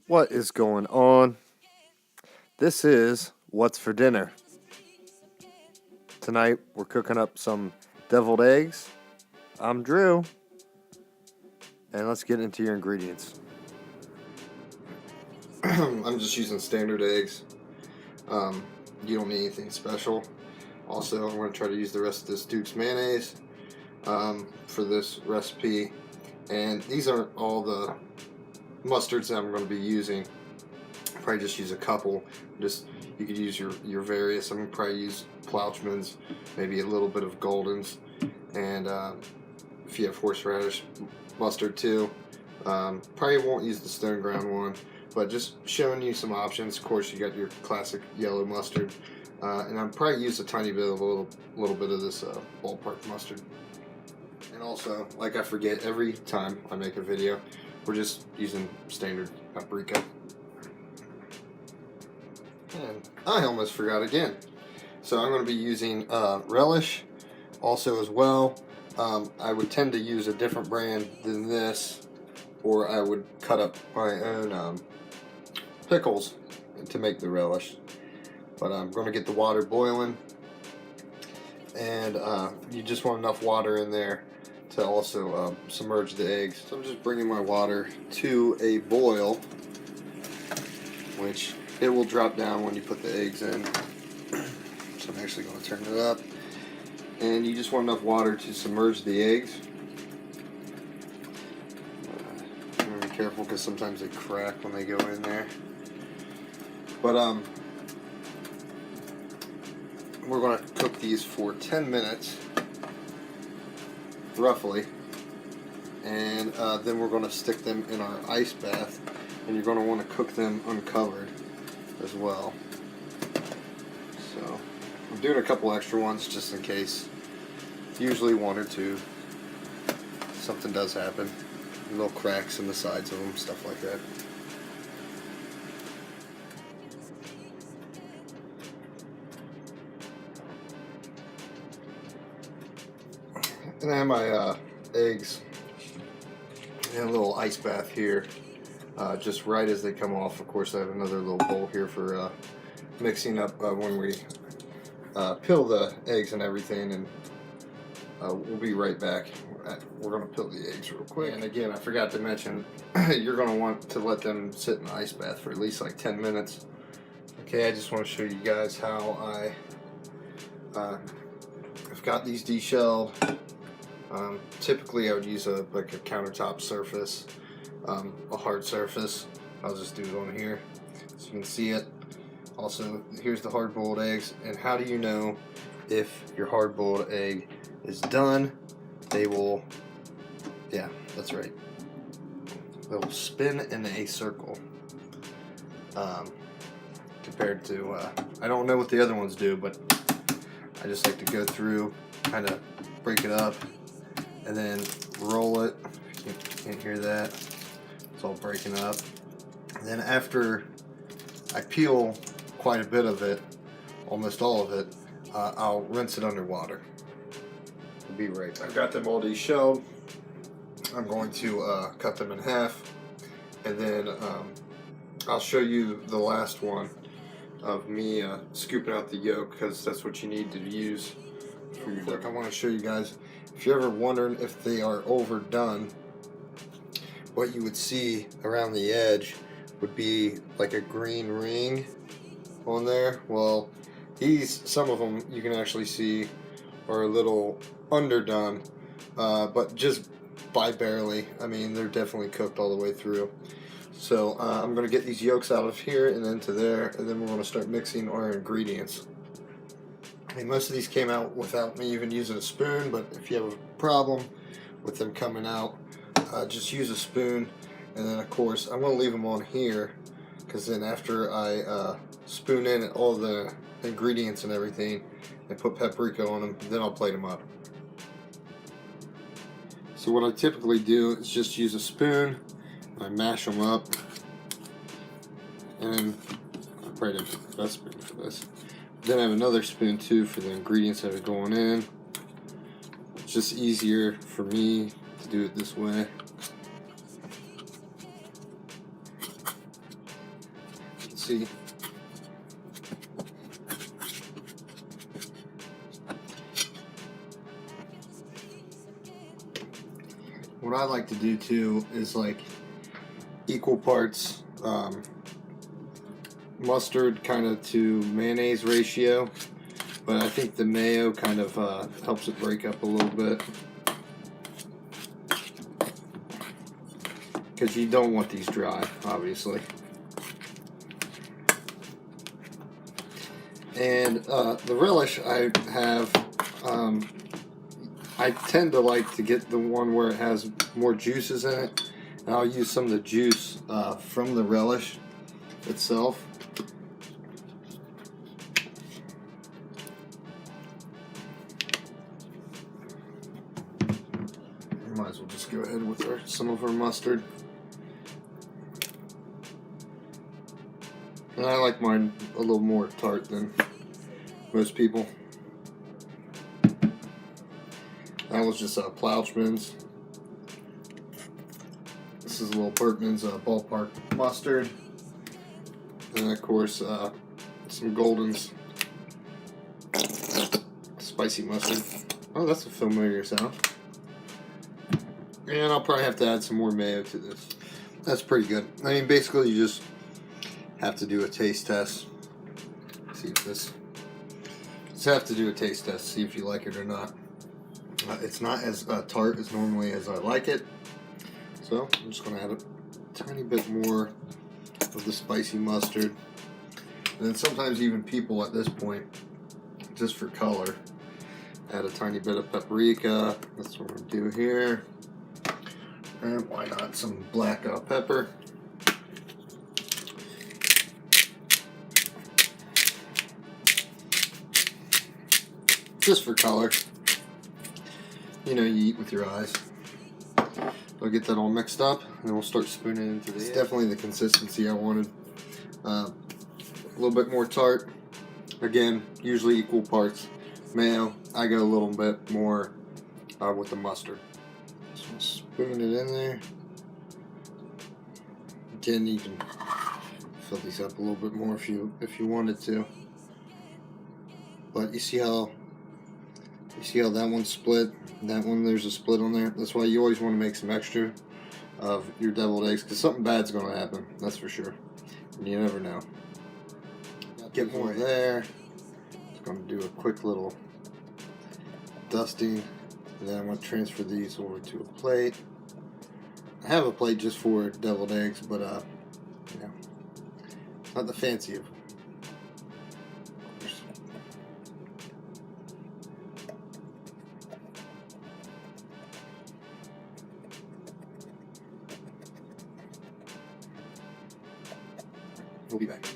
What is going on? This is What's for Dinner. Tonight we're cooking up some deviled eggs. I'm Drew. And let's get into your ingredients. I'm just using standard eggs. You don't need anything special. Also, I'm going to try to use the rest of this Duke's mayonnaise for this recipe. And these aren't all the mustards that I'm going to be using. Probably just use a couple. You could use your various. I'm going to probably use Plouchman's, maybe a little bit of Golden's, and if you have horseradish mustard too. Probably won't use the stone ground one, but just showing you some options. Of course, you got your classic yellow mustard, and I'm probably use a tiny bit of a little bit of this ballpark mustard. And also, like I forget every time I make a video, we're just using standard paprika. And I almost forgot again. So I'm going to be using relish also as well. I would tend to use a different brand than this, or I would cut up my own pickles to make the relish. But I'm going to get the water boiling, and you just want enough water in there to also submerge the eggs. So I'm just bringing my water to a boil, which it will drop down when you put the eggs in. So I'm actually going to turn it up. And you just want enough water to submerge the eggs. Be careful because sometimes they crack when they go in there. But we're going to cook these for 10 minutes, roughly. And then we're going to stick them in our ice bath. And you're going to want to cook them uncovered as well. So I'm doing a couple extra ones just in case. Usually one or two. Something does happen. Little cracks in the sides of them, stuff like that. And I have my eggs in a little ice bath here. Just right as they come off. Of course, I have another little bowl here for mixing up when we peel the eggs and everything, and we'll be right back. We're going to peel the eggs real quick. And again, I forgot to mention, you're going to want to let them sit in the ice bath for at least like 10 minutes. Okay, I just want to show you guys how I've got these deshelled. Typically, I would use a countertop surface. A hard surface. I'll just do it on here so you can see it. Also, here's the hard-boiled eggs. And how do you know if your hard-boiled egg is done? They will, yeah, that's right. They will spin in a circle. Compared to, I don't know what the other ones do, but I just like to go through, kind of break it up, and then roll it. You can't hear that. It's all breaking up. And then after I peel quite a bit of it, almost all of it, I'll rinse it underwater. We'll be right back. I've got them all deshelled. I'm going to cut them in half, and then I'll show you the last one of me scooping out the yolk, because that's what you need to use for your duck. I want to show you guys, if you're ever wondering if they are overdone, what you would see around the edge would be like a green ring on there. Well, some of them you can actually see are a little underdone, but just by barely. I mean, they're definitely cooked all the way through. So I'm going to get these yolks out of here and into there, and then we're going to start mixing our ingredients. I mean, most of these came out without me even using a spoon, but if you have a problem with them coming out, just use a spoon. And then of course I'm going to leave them on here, because then after I spoon in all the ingredients and everything and put paprika on them, then I'll plate them up. So what I typically do is just use a spoon, and I mash them up, and I probably didn't pick the best spoon for this. Then I have another spoon too for the ingredients that are going in. It's just easier for me to do it this way. see. What I like to do too is like equal parts mustard kind of to mayonnaise ratio, but I think the mayo kind of helps it break up a little bit, because you don't want these dry, obviously. And the relish I have, I tend to like to get the one where it has more juices in it, and I'll use some of the juice from the relish itself. Might as well just go ahead with some of our mustard. And I like mine a little more tart than most people. That was just Plouchman's. This is a little Bertman's Ballpark mustard. And of course, some Golden's spicy mustard. Oh, that's a familiar sound. And I'll probably have to add some more mayo to this. That's pretty good. I mean, basically, you just have to do a taste test. See if this. Just have to do a taste test, see if you like it or not. It's not as tart as normally as I like it, so I'm just going to add a tiny bit more of the spicy mustard. And then sometimes even people at this point, just for color, add a tiny bit of paprika. That's what I'm going to do here. And why not some black pepper. Just for color. You know, you eat with your eyes. I'll get that all mixed up, and then we'll start spooning into this. It's definitely the consistency I wanted. A little bit more tart. Again, usually equal parts mayo. I go a little bit more with the mustard. So spoon it in there. Again, you can fill these up a little bit more if you wanted to. But you see how that one's split? That one, there's a split on there. That's why you always want to make some extra of your deviled eggs, because something bad's going to happen. That's for sure. And you never know. Get more there. Just going to do a quick little dusting. And then I'm going to transfer these over to a plate. I have a plate just for deviled eggs, but you know, not the fancy of them. We'll be back.